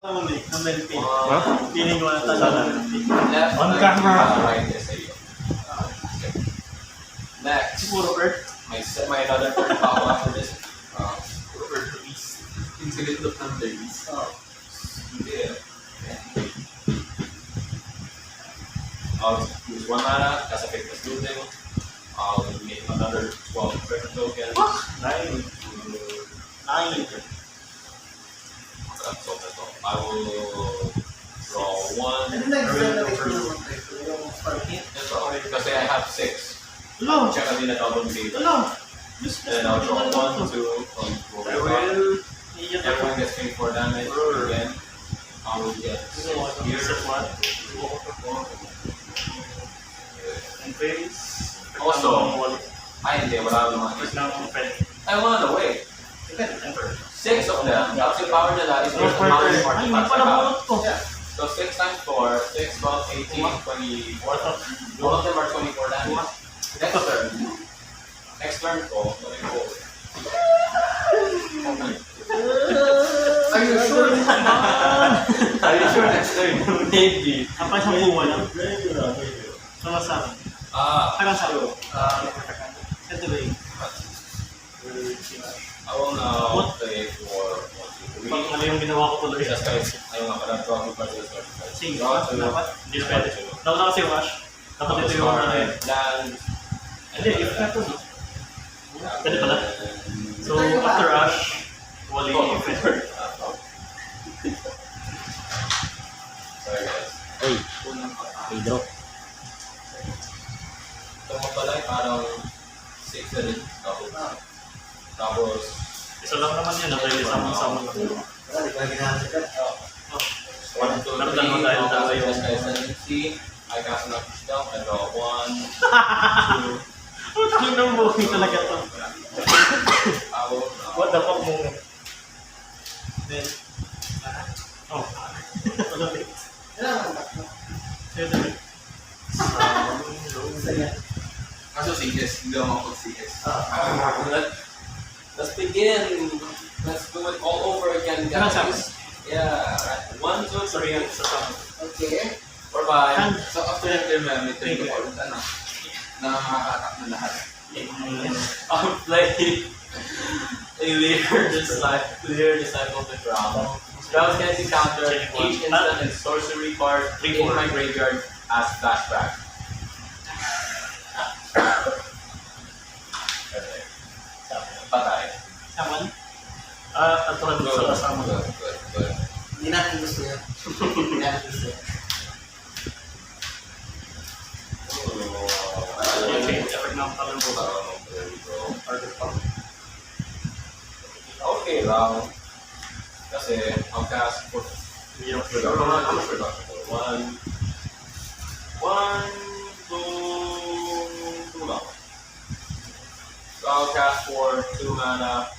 Only, number P. Feeling ko na talaga. Left On leg, camera. right is sa'yo. Next, Puro Earth. may another turn pa ako after this. Puro Earth to East. Incident of numbers. Yeah. I'll use one mana, cast a fitness looting. I'll make another 12 pressure tokens. 9. So I will draw one. That's all. Kasi I have 6. Hello. Check out in a double save. Hello. And I'll draw 1, 2, I will. everyone gets 24 damage again. I will get here. And face. Also, ay hindi, wala naman. I want to wait. 6 of them. Tapos yung power nila is just how many more Ay, to hindi pass pala I have. bunot ko. So 6 times 4, 6, 12, 18, 24. All of them are 24 damage. Next turn. Next turn ko, let me go. Are you sure? Are you sure next turn? Maybe. Kapag sa buwan lang. Sama sa akin. Hanggang sa iyo. Ito ba yun? I will now play for 1, 2, 3. Pag ano yung ginawa ko tuloy. Just guys, ayaw nga pala, draw 2 cards. Sige, dapat. Hindi na pwede. Nauna kasi yung rush. Dapat ito yung ano yun. Land. Hindi, if na ito. Pwede pala. So, after rush, wali yung effect. Sorry guys. Hey, Unang hey, draw. ito mo pala ay parang 6 na rin. Tapos, Isa lang naman yan. Dahil sama-sama lang. 1, 2, 3, Meron lang tayo, dalawa yung- Just guys, let me see. I cast enough spell. I draw 1, 2. Ang nabuhi talaga to. I will What the fuck mo? Then, oh. Kaso CS, hindi ako makapag-CS. Let's begin. Let's do it all over again, Ano sabi? guys. Yeah. 1, 2, 3, Sa sama. Okay. 4, 5. And- So after that, may Thank you. ano? Nakaka-attack na lahat. I'll play a clear disciple to drown. Spells can be countered each instant and sorcery card in my graveyard as flashback. Okay. Patay. Saman? At run Good, sa kasama. good. Hindi natin gusto yan. Hindi natin gusto yan. Okay, effect ng talon ko. Okay lang. Kasi, ang cast for Hirap One, two lang. So I'll cast for 2 mana.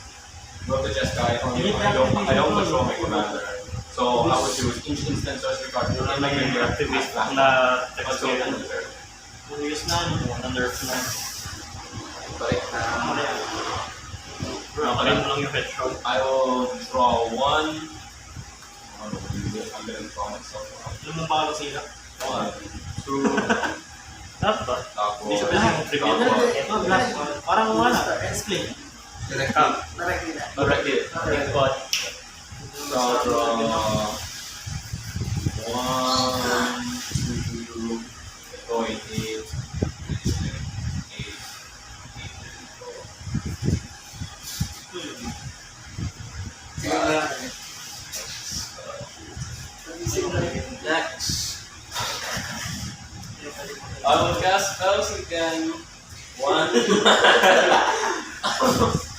Go to Jeskai. I don't control my commander. So I would choose each instant sorcery card. Yung in lang my yung graveyard activate as flashback. na text Until ko end yun. of turn. Kung use na, under na. Balik na. Nakarin mo lang yung headshot. I will draw 1. I'm gonna draw myself. Alam mo ba sila? 1, 2. Dapat ba? Tapos, Hindi siya pwede yung preview. Parang wala. Explain. direct Directly na. Directly. Thank God. So I'll draw 1, 2, ito 8, 8. Next. I will cast spells again. 1.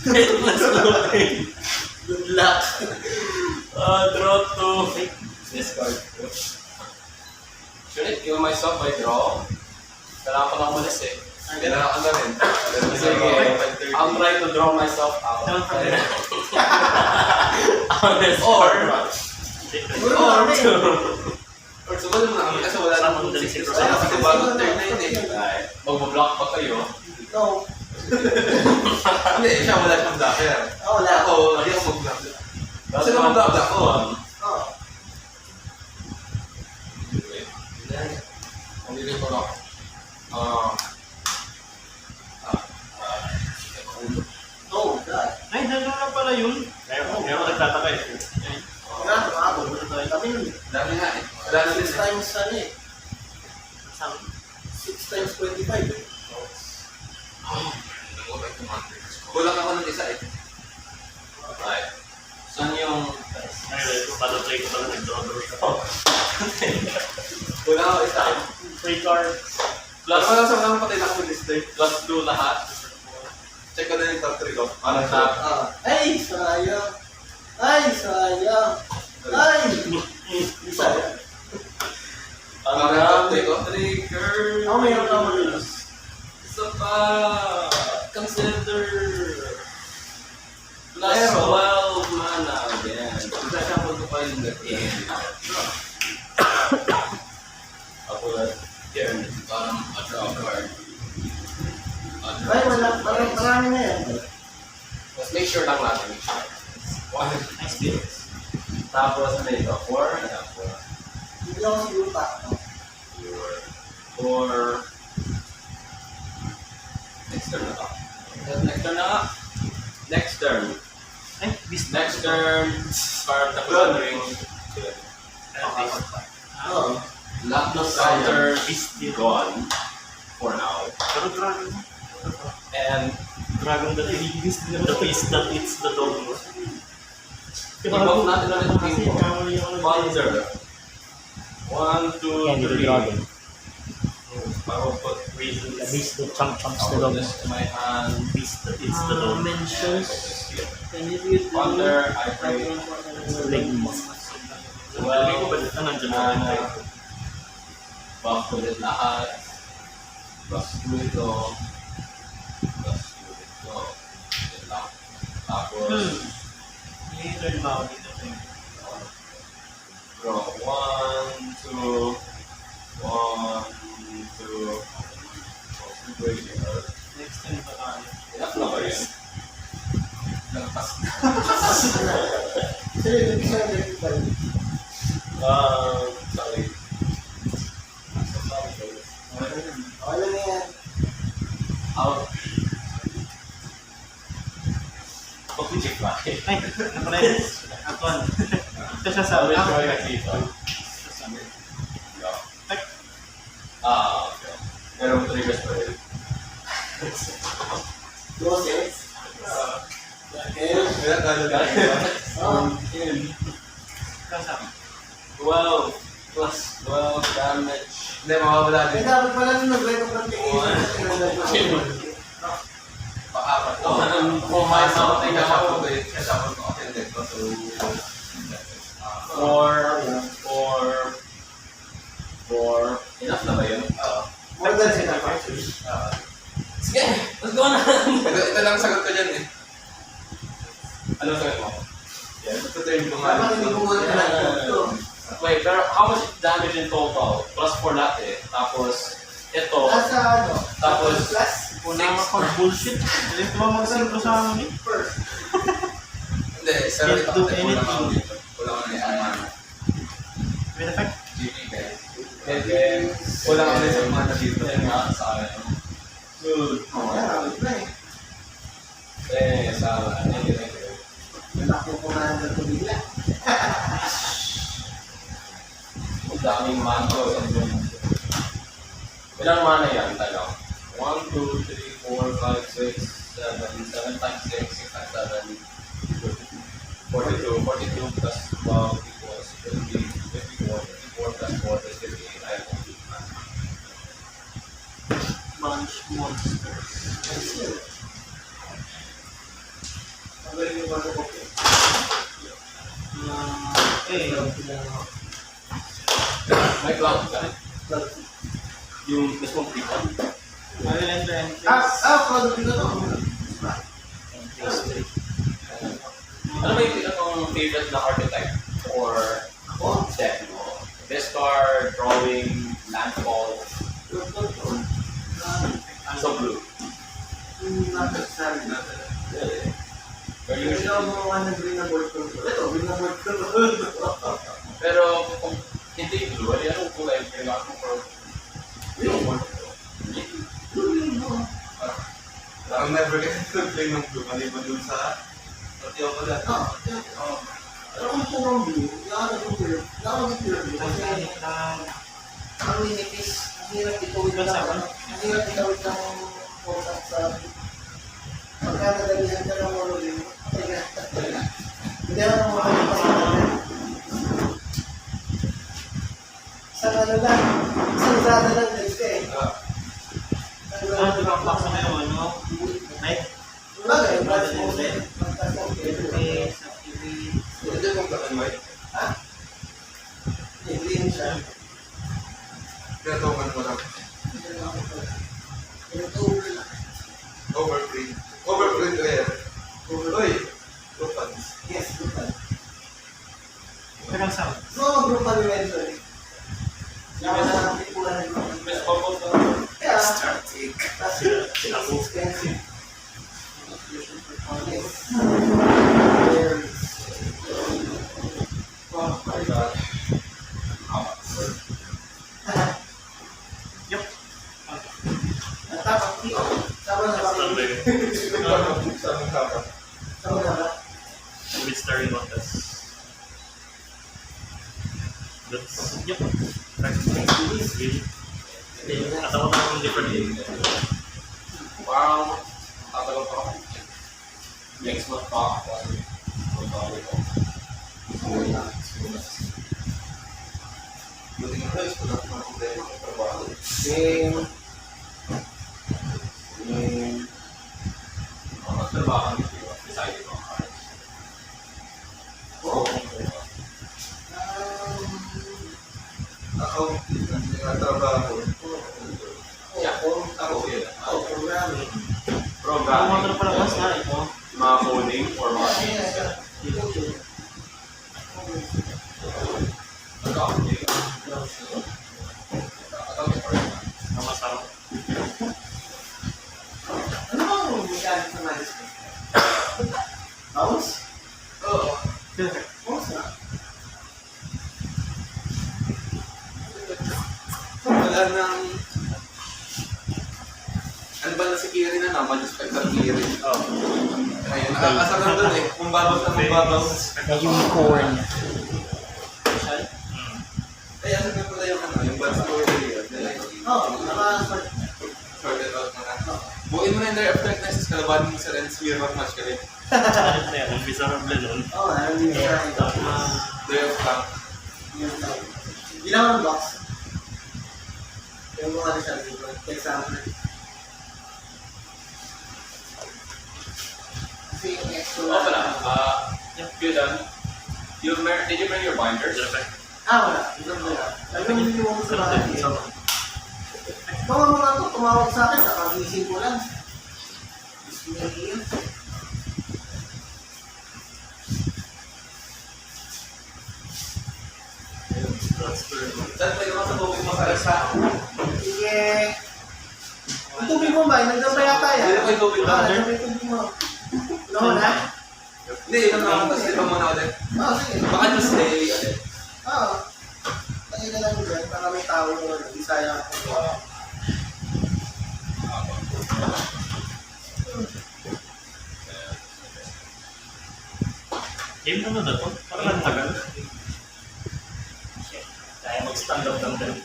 Let's loading. Good luck. Draw 2. Discard 2. Should I kill myself by draw? Kailangan ko na umalis eh. Kailangan ko na rin. Sige, I'll try to draw myself out. Honest or or sumunod na kami kasi wala Sama namang din 6 si kasi bagong turn na yun eh. Mag-block pa kayo. Ikaw. Hindi, siya wala siyang blocker. Wala. Ako, hindi ako mag-block. Kasi naman block ako. Oh. Pamili ko lang. Oh, God. Ay, dalawa lang pala yun. Kaya ako nagtataka eh. Nga, tumakabot. Kami yun. Dami nga eh. Dami 6 din eh. times ano eh. 6 times 25 eh. Kulang ako ng isa eh. Right. Saan yung... Ay, patatry ko pala nag-draw ako. Kulang ako isa eh. 3 cards. Plus, Wala sa mga patay na ako list eh. plus 2 lahat. Check ko na yung top 3 ko. Parang top. Ay, sayang. Ay, sayang. Ay! Sayang. Ang top dami 3 ko. trigger. Ako mayroon na malinis. Isa pa. Consider. Plus Pero- 12 mana again. Sashuffle ko pa yung game. Tapos, here. A draw card. Ay, wala. Marami na yan. Just make sure lang natin. Make sure. One. Nice bit. Tapos, ano ito? 4. Yeah, 4. Hindi ako siguro pa. 4. Next turn na to. Next turn na nga. Next turn. Ay, beast. Next turn. Parang tapos ring. Oo. Lock no Counter Beast yun. gone. For now. Pero dragon. And Dragon that is the face that eats the dog. i-buff natin ulit yung Kasi team ko. kamali ako ng Panzer. 1, 2, 3. Power put reasons. The beast that chomps I'll the put dog. this to my hand. Beast that eats the dog. Mentions. And Can you read the Thunder, I pray. Leg mo. Leg mo ba dito? Nandiyan na rin tayo. Buff ulit lahat. Plus 2 ito. Plus 2 ito. Yun lang. Tapos, I-learn ba ako dito? draw 1, 2, 1, 2. Next time pa tayo. Enough na ba yun? Nagpas na. Sige, hindi siya nag-reply. Sorry. Okay lang yan. Out. Pag-check ba? Ay, napalayas. Akuan. Ito siya sa Sabi ako. ko yung nakita. Okay. Pero triggers pa rin. Process. Okay. Kaya talo na. Kasa. 12 plus 12 damage. Hindi, mawawala Eh, din. dapat pala nung nag-record Pa-apat to. Kung may something Kashuffle ako. ko eh. Kashuffle ko kasi hindi ko. So, 4. Enough na ba yun? More than enough. Sige! Let's go na! Ito lang sagot ko dyan eh. Ano sagot mo? Ito turn ko nga. Dapat hindi ko muna nag-record to. Wait, pero how much damage in total? Plus 4 lahat eh. Tapos, ito. Nasa ano? Tapos, Plus? Una makapag-bullshit. Hindi ko mag-synchro sa amin eh. First. Hindi, isa rin ito. Kulang ako dito. Kulang ako nito. With effect. GG guys. Then, kulang ako rin sa mga dito. Yan nga, sa akin. Good. Oo, yan. Na eh. Thank you. Malaki ko na ito bigla. Ang daming mango. Ilang mana yan? Talagang. 1, 2, 3, 4, 5, 6, 7 times 6, 6 times 7, 42 plus 12 equals 50, 54 plus 4 is 58. I have Bunch monsters. Magaling yung mga ko. Eh, May cloud ka. Yung mismong people. Product ko to. Ano ba yung pinakang favorite na archetype or Ako? deck mo? Discard, drawing, landfall, so blue. Not necessarily. Really? Pero Hindi usually, ako gumawa ng green na board control. Ito, green na board control. pero kung hindi blue, ano yung kulay never kayo nag-play ng blue, maliban dun sa Tatiyo ko dati. Oo. Pero kung purong blue, nakakamit pure blue. Kasi ang linipis, ang hirap itawid ng ang hirap itawid ng contact sa pagka nadalihan ka ng monolim, hindi ako ng monolim pa sa natin. Isang ano lang, isang zada lang din ka eh. Di ba ang box na yun, ano? Night? Wala ka eh, branch mo din. Hindi mo black and white. Ha? Green siya. Kaya toman mo lang. Yung over lang. Overprint. Overprint air. Uy! Two fans. Yes, good one. Pero ang sound. No, group pa rin eventually. Yaman na lang pipulan ng group. Miss Popo to. Kaya, Static. that's expensive. Oh my god. Yup. Tapos, sama na ba? Standby. Sa mong kapag. Sama na ba? With starring on this. That's, yep. Practice. Really. At ako na akong different. Parang tatagal pa ako. Next month pa ako. Buti nga guys, wala akong problema ng trabaho. Game. Trabaho nito yun. Decided on cards. Oh. Ako, ang trabaho. Yeah. Ako yun. Oh, programming. Kung Programming. ano pala mas na ito. Mga coding or mga games. Accounting. Sama-sama. Ano bang mechanic sa management? Mouse? Oo. Mouse na. Wala nang... Ano ba na si Kiri na naman? Yung Spectre Kiri. Oh. Ayun, nakakasarap doon eh. Kung babaw na kung babaw. Unicorn. Ay, ano nga pala yung ano? Yung bad story yun. Oo, naka-sort. Sorted out na na. Buuin mo na yung After Next, kalabanin mo sa Ren Sphere of Match ka rin. Ano na yan? Ang miserable nun. Oo, ayaw din siya. Day of Tank. Ilang ang box? Yung mga siya dito. Example. Kasi yung extra. Oh, pala. You done? Did you bring your binders? Wala. Ito ba yan? Nagpamili mo ko sa bahay. Mga mga to, tumawag sa akin, nakagising ko lang. Bismillah. Saan pwede mo sa tubig mo sa isa? Sige. Ang tubig mo ba? Nagdabay yata yan. Hindi na kayo tubig ba? Nagdabay tubig mo. Ano na? Hindi, ito na. Tapos ito muna ulit. Sige. Baka just stay ulit. Oo. Tayo na lang dyan, para may tao mo. Bisaya ako. Game ano na to? Parang ang tagal. Kaya mag-stand up ng dali.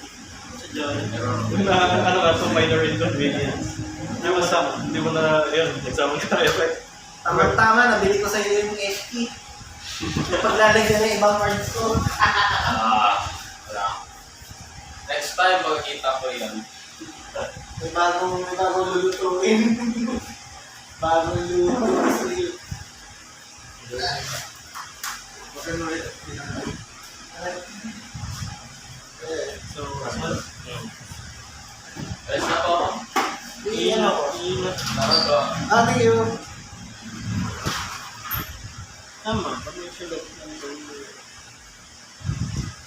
Ano nga to, minor inconvenience. Hindi mo na, yun, nagsama ka effect. Tama-tama, nabili ko sa iyo yung HP. Paglalagyan ng ibang cards ko. Wala. Next time, magkikita ko yan. May bagong lulutuin. Bagong lulutuin. Bakit mo ulit? So, Guys, na to. Iyan ako. Naman to. Thank you. tama. Pag-make sure that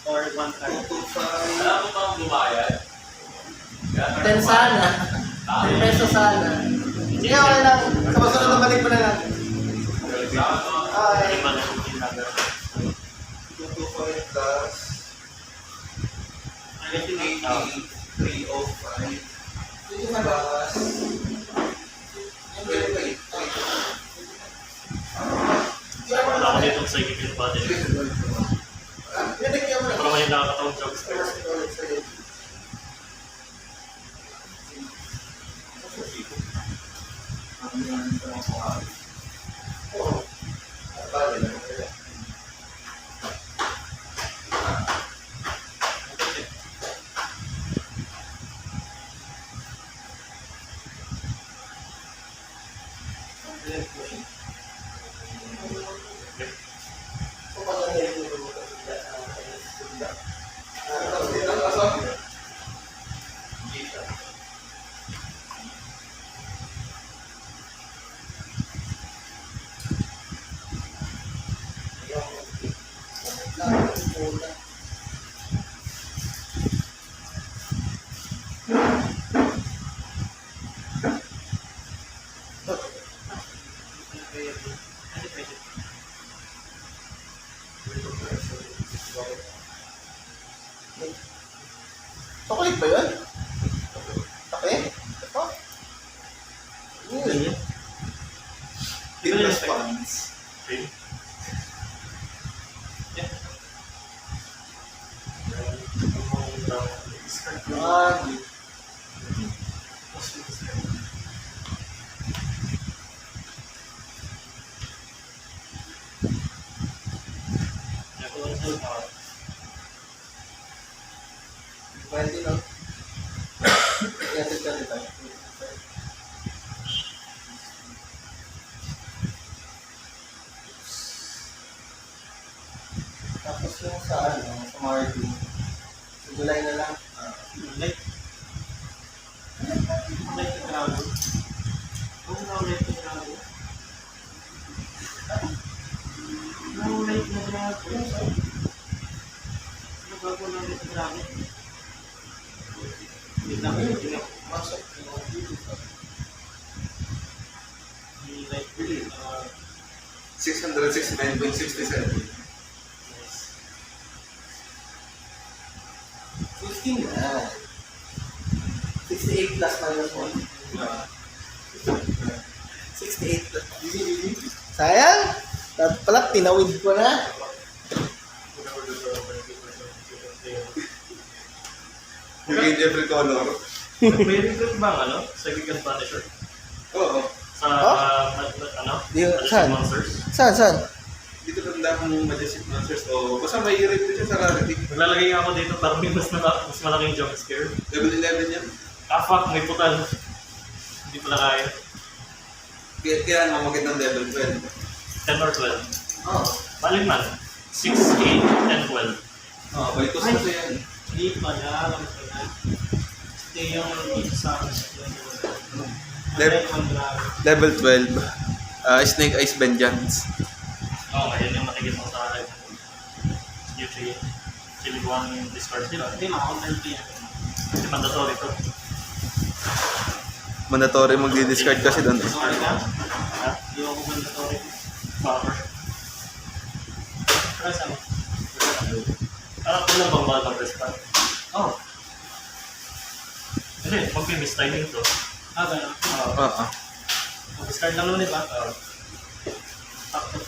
or one time. Alam mo bang bumayad? 10 sana. 10 peso sana. Sige, okay lang. Sa masunod na balik mo na lang. Okay. Lima na yung ginagawa. 225 plus Anything 305 Sige na ba? plus psychic and body. Nilagyan mo na. Ito naman yung nakakatawang jump scares. Chocolate ba yun? Kape? Ito? Ganyan. Hit response. Okay. Ah, pwede no? Yes, ito rin tayo. Tapos yung sa ano, sa Martin, sa July na lang. Like the dragon. Oh, no, like the dragon. No, like the dragon. Ano ba ko na like the dragon? Hindi na ko yung Masok. like 669.67. 15 na. 68 plus minus 1. 68 plus. Sayang! Dapat pala, tinawid ko na. You gain every color. May recruit bang ano? Psychic and Punisher? Oo. Sa ano? Di- Majestic saan? Monsters? Saan? Dito tanda kong Majestic Monsters. O, basta may rate din siya sa rarity. Maglalagay ako dito para may mas malaking jump scare. Level 11 yan. Ah fuck, may putal. Hindi pala kaya. Kailangan mamakit ng level 12. 10 or 12. Oh. Balik man. 6, 8, and 12. Balitos na siya yan. Hindi pala, alam ko na. Ito yung isa Level 12. Snake Eyes Vengeance. Oo, ayun yung nakikita ko sa akin. YouTube. Siliguan yung discard nila. Hindi, makakontent yan. Kasi mandatory to. Mandatory magdi-discard kasi doon. Sorry ka? Ha? Hindi ako mandatory. Power. Pero saan? Alam ko lang bang mahal mag-respond? Oo. Hindi, mag-miss timing to. Ah, gano'n? Oo. Mag-discard lang nun, di ba? Oo. Takto.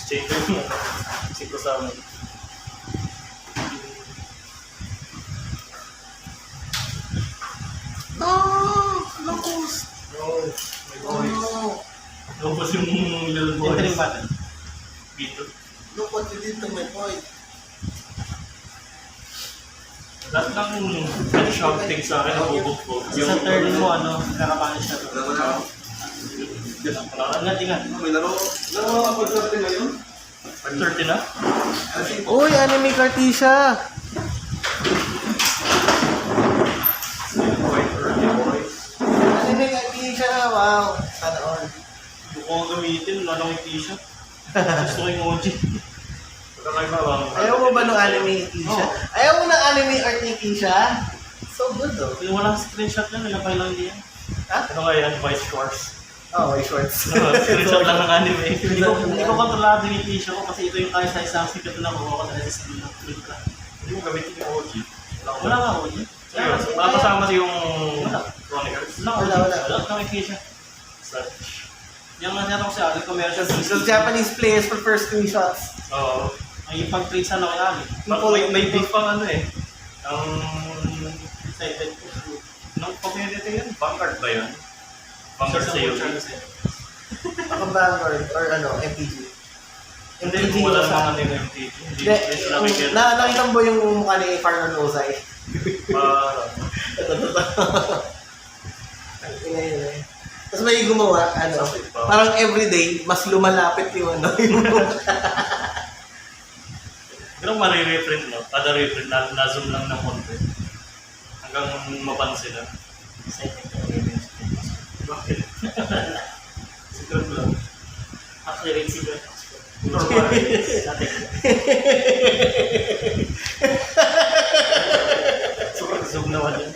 Changer mo. Siko sa amin. Locos! No, my boys. Oh, Lopos yung little boys. Entering button. Dito. look what you did to my boy. Lahat ng shouting sa akin, nabubog ko. Sa third mo, ano, nakapanish na to. Alam mo na ako. Ingat. May laro. Laro ako pag-sorte ngayon. 30 na? Uy, anime Cartesia! Quite early, boys. Anime Cartesia! Wow! Sana all. Hindi ko gamitin, wala nang t-shirt. Gusto ko yung emoji. Wala kayo ba bang... Ayaw mo ba ng anime Keisha? Ayaw mo ng anime art ni Keisha? So good though. Yung walang screenshot yan, nilapay lang din yan. Ha? Ano kaya yan? Vice Shorts. Oh, my shorts. Screenshot lang ng anime. Hindi ko kontrolado yung t-shirt ko kasi ito yung kaya sa isang sikat na nakuha ko sa SSD ng tweet ka. Hindi mo gamitin yung OG. Wala nga OG. Wala kasama yung Chronicles. Wala. Wala kang t-shirt. Such. Yung natin ko si Ali, commercial So, Japanese players prefer screenshots. Oo. Ay, ipag-trade sana kay Ali. May beef pang ano eh. Ang Excited ko. nung community yun, Vanguard ba yun? Vanguard sa Yung YouTube. Ako Vanguard or MPG. Hindi, MPG kung wala sa- naman din yung MTG. Hindi Hindi, sila bigyan. nakita mo ba yung mukha ni Farnon Ozai? Para, Tapos may gumawa, parang everyday, mas lumalapit yung yung Pero marireprint, no? Kada reprint, na-zoom lang ng konti. Hanggang mapansin na. Excited ko. Bakit? Siguro lang. Actually, rin siguro. Dati. Super zoom naman yun.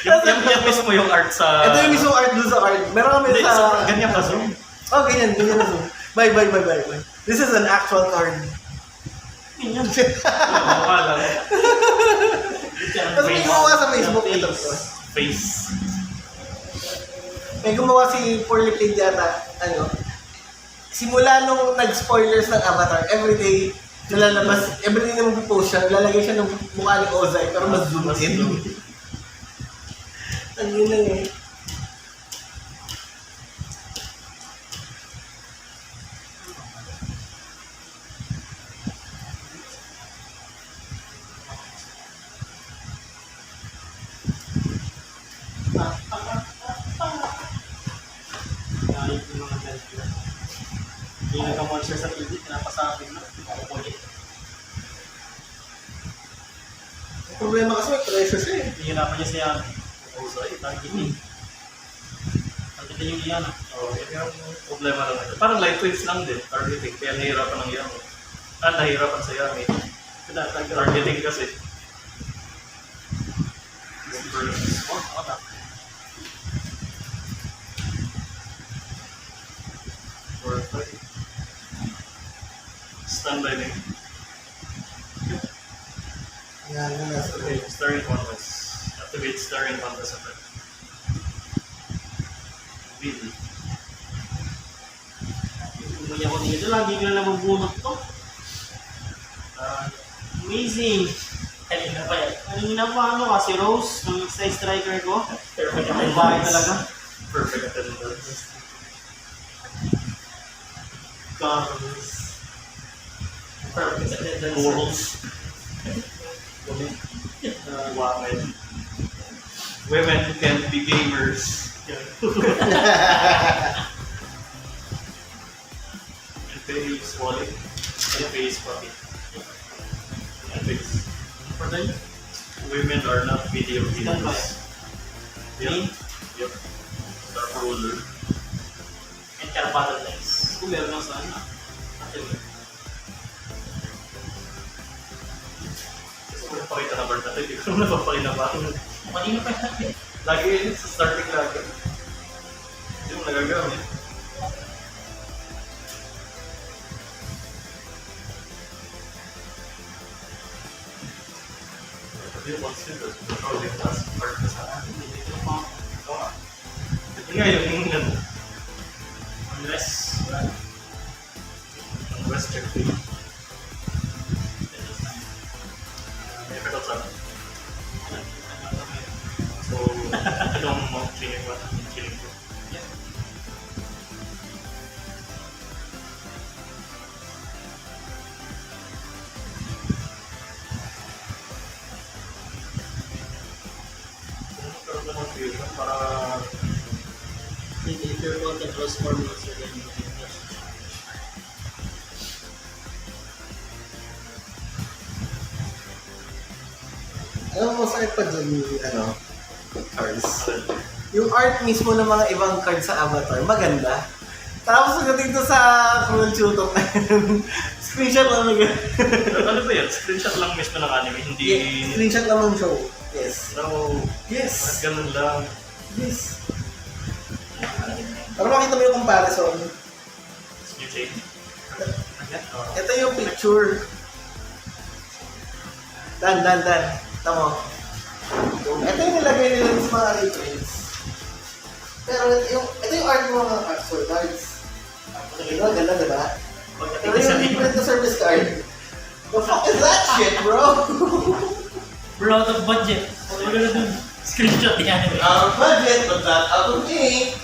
Yung mismo yung art sa... ito yung mismo art doon sa card. Meron kami Hindi, sa... ganyan ka zoom. Oh, ganyan na zoom. Bye. This is an actual card. Yun. Mukha lang. Tapos may gumawa sa Facebook. Ito po. Face. May gumawa si Poorly Played yata, simula nung nag-spoilers ng Avatar, everyday nalalabas, everyday na mag-post siya, lalagay siya ng mukha ni Ozai, pero mas zoom in. Ang yun lang eh. Kahit yung mga ganito. Yung nagka-monster sa TV, pinapasabing na. Ako po ulit. Ang problema kasi may pressure siya eh. Hihirapan niya siya. Targeting. Targeting yung iyan. Oh, yun yung problema lang ito. Parang light waves lang din, targeting. Kaya nahihirapan ng Yami. Nahihirapan sa Yami. Targeting kasi. Standby din. Yan, yun na. Okay, starring contest. Activate starring contest effect. Really? Umuwi ako dito. Lagi ko na nabubunot to. Amazing. Kanina pa yan. Kanina pa kasi Rose, ng side striker ko. Ang bahay talaga. Perfect attendance. Carlos. Perfect attendance. Goals. Women. Women who can't be gamers. And face wallet. And face puppy. And face. For them, Women are not video Stand by. gamers. Yep. Yep. Star ruler. and Carpatal Lights. Kung meron lang sana. Gusto ko napakita na bird natin. Hindi ko naman napapakita ba? Kanina pa yan. Lagi yun sa starting lagi. Hindi mo nagagamit. Hindi mo consider. Probably last part na sa akin. Ito pa. Ito nga. Ito nga yung Unless, yung western thing. May effect sa akin. So, anong mga feeling ba? Feeling ko. Kung magkaroon ka ng fusion para if your content draws formulas, you're going to get this. Alam mo, sakit pa dyan yung, cards. Yung art mismo ng mga ibang cards sa Avatar, maganda. Tapos pagdating to sa Cruel Tutor na yun, screenshot lang na gano'n. ano ba yan? Screenshot lang mismo ng anime, hindi... Screenshot lang ng show. Yes. No, Yes. ganun lang. Yes. Para makita mo yung comparison. Mutate. Ito yung picture. Dan. Tama. Ito yung nilagay nila sa mga reprints. Pero ito yung art ng mga actual cards. Diba? Ganda, diba? Pero Pagdating sa yung different na service card, the fuck is that shit, bro? We're out of budget. Wala na dun. Screenshot ni anime. Out of budget, but not out of ink.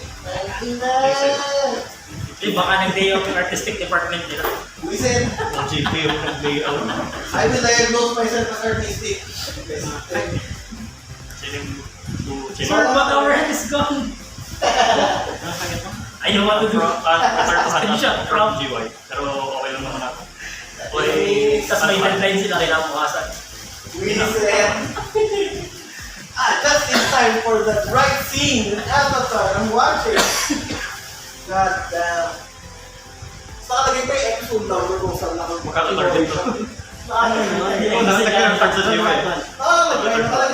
Eh, baka nag-day off yung artistic department nila. Listen, Ang GP yung nag-layout. I will diagnose myself as artistic. Sining Sir, but our hand is gone. I know what to do. Screenshot from GY. Pero okay lang naman ako. Tapos may deadline sila kailangan bukasan. Listen. Just in time for that right scene in Avatar. I'm watching. God damn. Sa nakalagay pa yung episode number kung saan Makaka-target to. nakalagay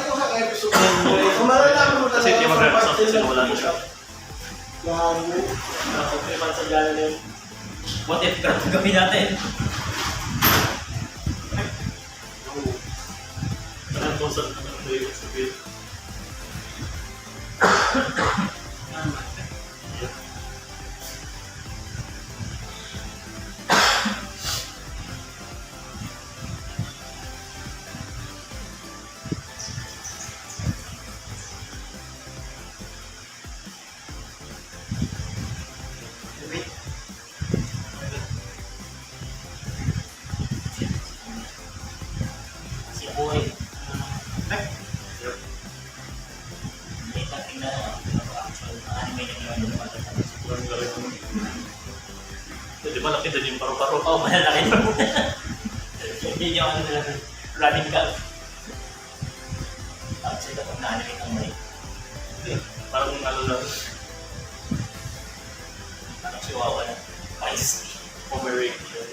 ko sa episode number. Kung malalaman mo Kasi hindi mag-react sa wala na siya. Gago. Nakapagpipan sa gala na yun. What if ganun gawin natin? Parang consult na lang yung sa build. Si Boy. May tating na actual anime na ginawa nila pagkatapos. Sobrang galing naman. Di ba laki din yung paro-paro? Oo, malalaki na. Hindi yung ano nila, running gag. Tapos sila pag na-animate ang may. Parang ano lang, Parang chihuahua na. Feisty. overrated.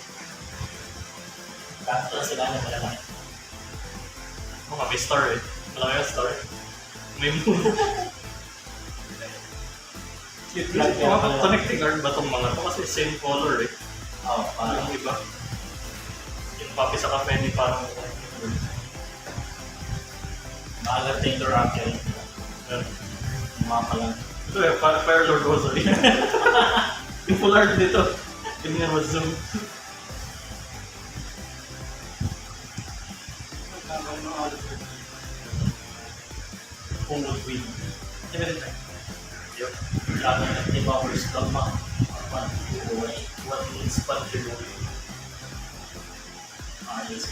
Tapos lang sila na malalaki. Mga may star eh. Malaki yung star. May moon. Cute lang yan. Mga connecting art ba itong mga to? Kasi same color eh. Oo, parang Parang iba. Yung papi sa cafe ni parang maalat na interaction. Yan. Mga palang. Ito eh, Fire Lord Rosary. Yung full art dito. Yung nga zoom. Kung would win. Yan rin tayo. Yun. Laban ng Devourer's Dogma. What needs but to do. Yes.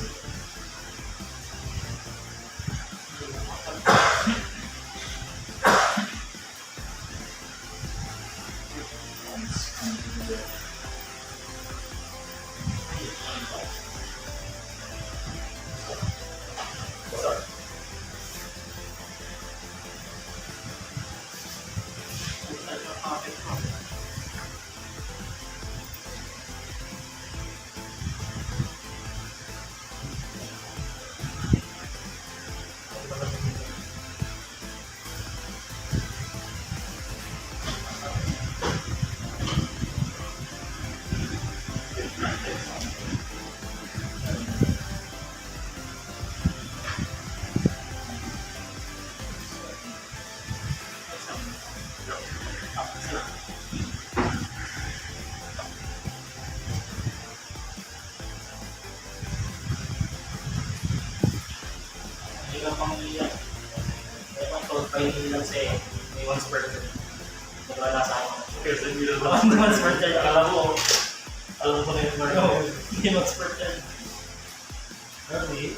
Hindi ka pang iyan. Kaya pang told pa yun lang sa'yo. May once per turn. Wala sa akin. Kasi hindi na Wala lang. once per turn. Alam ko na yung Mark. No, hindi once per turn. Really?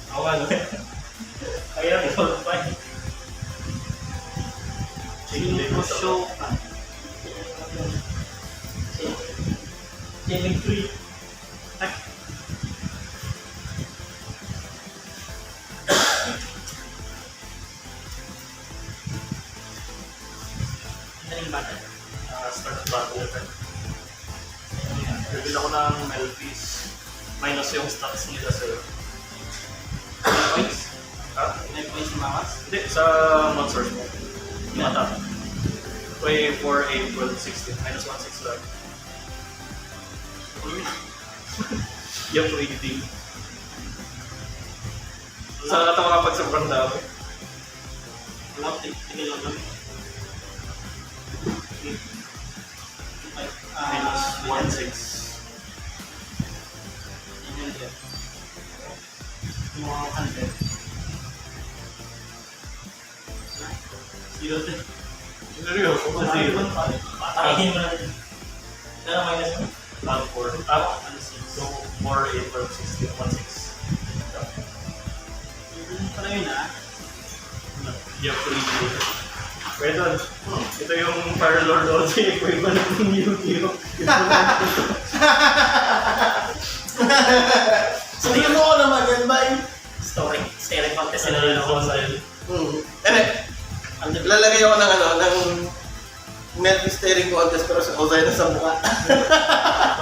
Ako ano? Kaya told pa yun. Hindi ko Show ka. Chilling tree. Daling bata. Start of battle effect. Reveal ako ng LPs. Minus yung stats nila sa'yo. Points? Ha? May points yung makas? Hindi, sa mod source mo. Yung attack. Way 4, 8, 12, 16. Minus 1, 6 lang. Yung reading. Saan ka ito makapag sobrang dami? Wala, tigil lang kami. 1.6. Yun yun. Yung mga content. Zero din. Seryoso kasi Patayin mo na rin. Kaya minus mo? 4. So 4, 8, 12, 16, 1.6. Yun pala yun ah. You have to read it. Pwede. Ito yung Firelord OG equivalent ng Yu-Gi-Oh! So, tingnan mo ko na maganda yun. Story. Staring contest Ano sila yun yun ako sa il. Lalagay ako ng Melvin staring contest pero sa Ozay na sa mukha.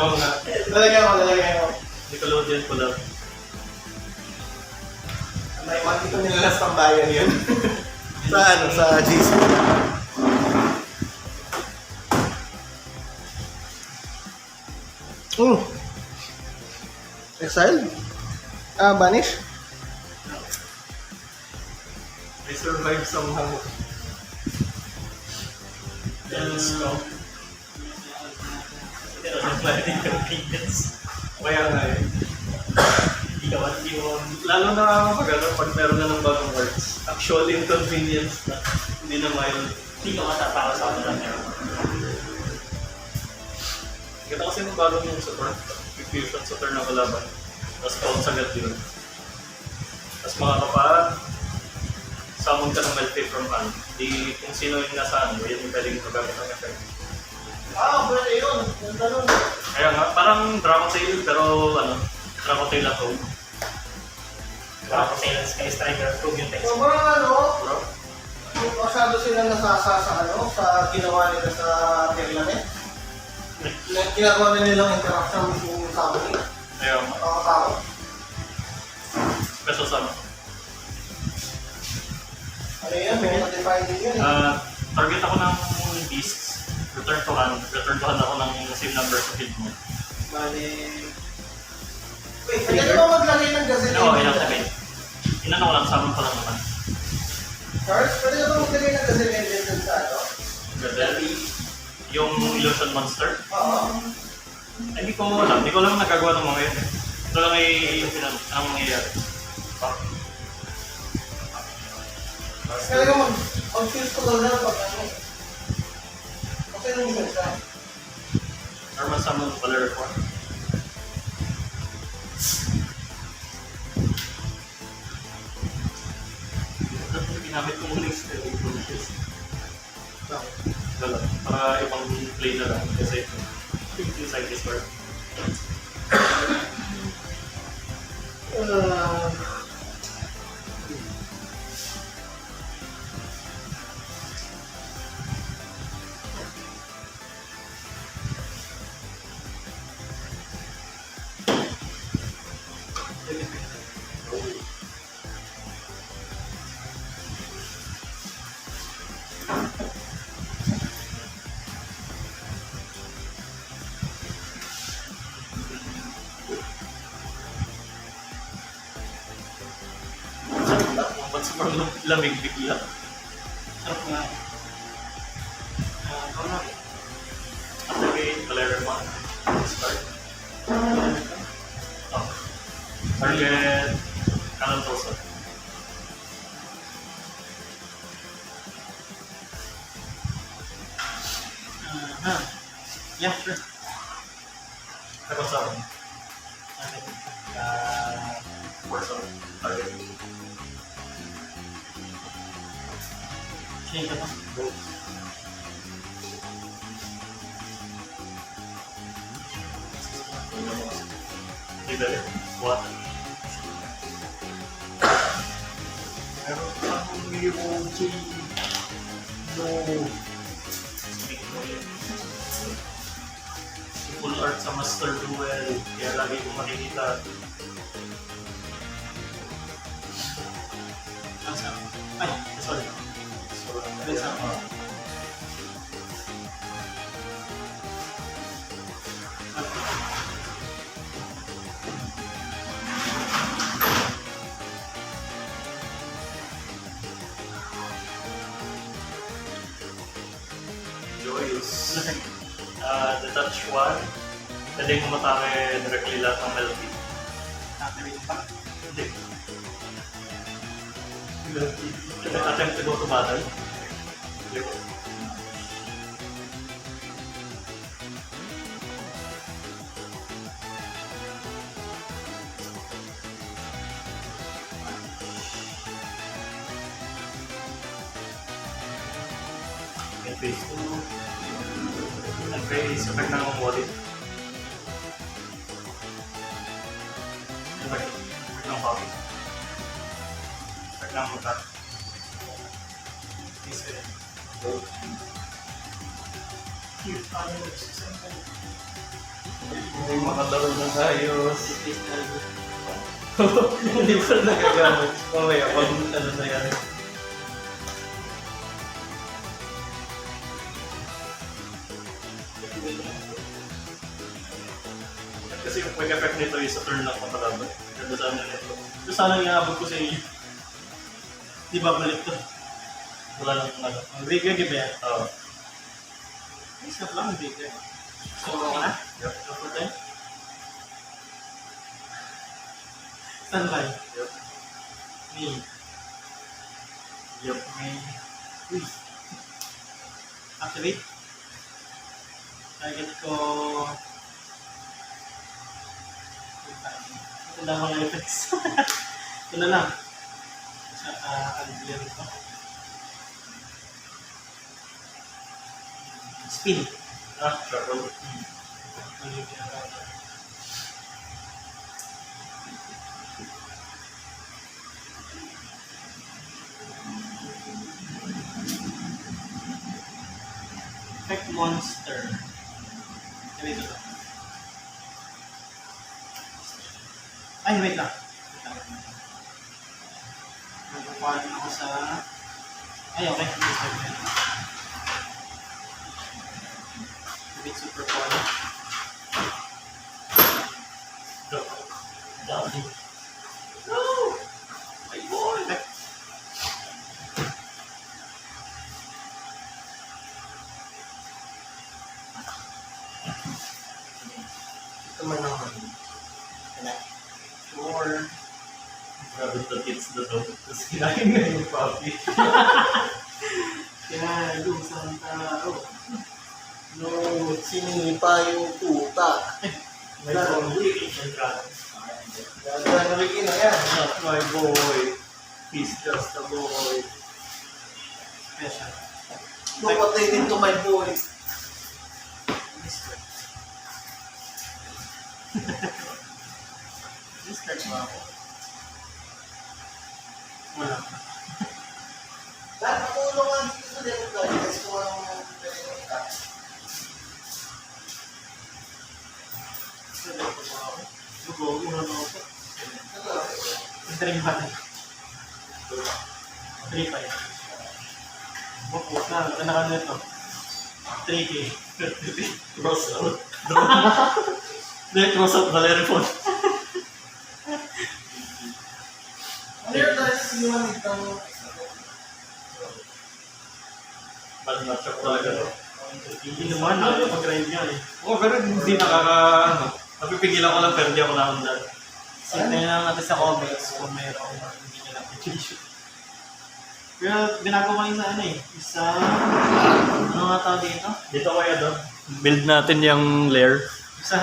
Oo nga. Lalagay ako. Nickelodeon ko lang. May makikita nila last ng bayan yun. Sa GC. Exile? Banish? I survived somehow. Let's go. Pero nag-planning convenience. Kaya nga eh. Hindi ka ba yung... Lalo na pag meron na ng bagong words. Actual inconvenience na. Hindi na mild. Hindi ka matatawa sa ano lang meron. Kita kasi ng bagong yung support. Fusion sa turn na kalaban. Tapos bounce agad yun. Tapos makakapaan. Summon ka ng Melfay from hand. Di kung sino yung nasa ano, yun yung pwedeng magamit ng effect. Pwede yun. Ganda nun. Kaya nga, parang Dracotail pero Dracotail at home. Baka sa ilang Sky Striker, prove yung text. Sobrang Bro, masyado silang nasasa sa ginawa nila sa Terlanet. Ginagawa na nilang interaction mismo sa amin. kaya nga. Nakakatakot. Special summon. Ano yan? May modify din yun. Target ako ng beasts. Return to hand ako ng same number sa field mo. Bale... Wait, pwede ba maglagay ng gazelle? Oo, ilang sabihin. Inano ko lang, summon ko lang naman. Charles, pwede ba maglagay ng gazelle engine dun sa ano? Gazelle. Yung illusion monster. Oo. Hindi ko alam nagagawa ng mga yun eh. Ito lang ay ang mangyayari. Kaya mag-fuse ko lang na pag ano. Okay lang yung isa. Normal summon color form. Ginamit ko muna yung spelling process. Wala. Para ibang play na lang. Kasi inside this world. Ba't sobrang lamig bigla? Sarap nga. Activate Valerian 1. Start. Target Cannon Tosa. Yeah, sure. Second summon. First summon. Target. Change ka pa. Go. Leader. What? Meron akong emoji. No. Full art sa Master Duel. Kaya lagi ko makikita. Ay, sorry. So, Joyous. Detach 1. Pwede mo matake directly lahat ng melody. Activate pa. Hindi. Attempt to go to battle. Hindi ko. Okay, phase 2. And phase effect ng wallet. Effect ng copy. Effect ng mata. Phase 3. Hindi makalaro ng ayos. Hindi pa nagagamit. Mamaya, pag ano na yan. Kasi yung quick effect nito is sa turn lang makalaban. Ganda sana nito. So sana iabot ko sa inyo. Di ba balik to? Wala lang kung ano. Ang break yung gibe. Oo. Isap lang ang break yan. So, ako na? Yup. After time? Standby. Yup. Me. Yup. May... Uy. Activate. Target ko... Ito lang mga effects. Ito na lang. Saka unclear ito. Spin. Shuffle. Effect monster. Wait lang. Ay, wait lang. Nagpapahan ako sa... Ay, okay. Bit super poly. Dami. No! My boy! Ito man naman. Sure. Grabe the kids na to. Tapos kinain na yung puppy. Kaya, doon sa tao. No, sinipa yung tuta. May zombie. May dragon. Gagawin na yan. Not my boy. He's just a boy. Special. No, patay din to my boys. Discard mo ako. Wala. Dahil matulong nga dito sa demo guys. Kasi kung anong pinagkita. Sabi ko pa ako. Lugo, una na ako. Ano? Interim ba na? 3-5. Bukos na. Ano ka nito? 3K. Cross out. Then cross out Valerian. Ano yun dahil sinuman itong... Bad match up talaga to. Hindi naman. Nakapag-grind nga eh. Oo, pero hindi nakaka... Napipigilan ko lang pero hindi ako naundan. Tingnan lang natin sa comments kung mayroong hindi nila application. Pero ginagawa yung sa ano eh. Isa... Ano nga tawag dito? Dito kaya doon. Build natin yung layer. Sa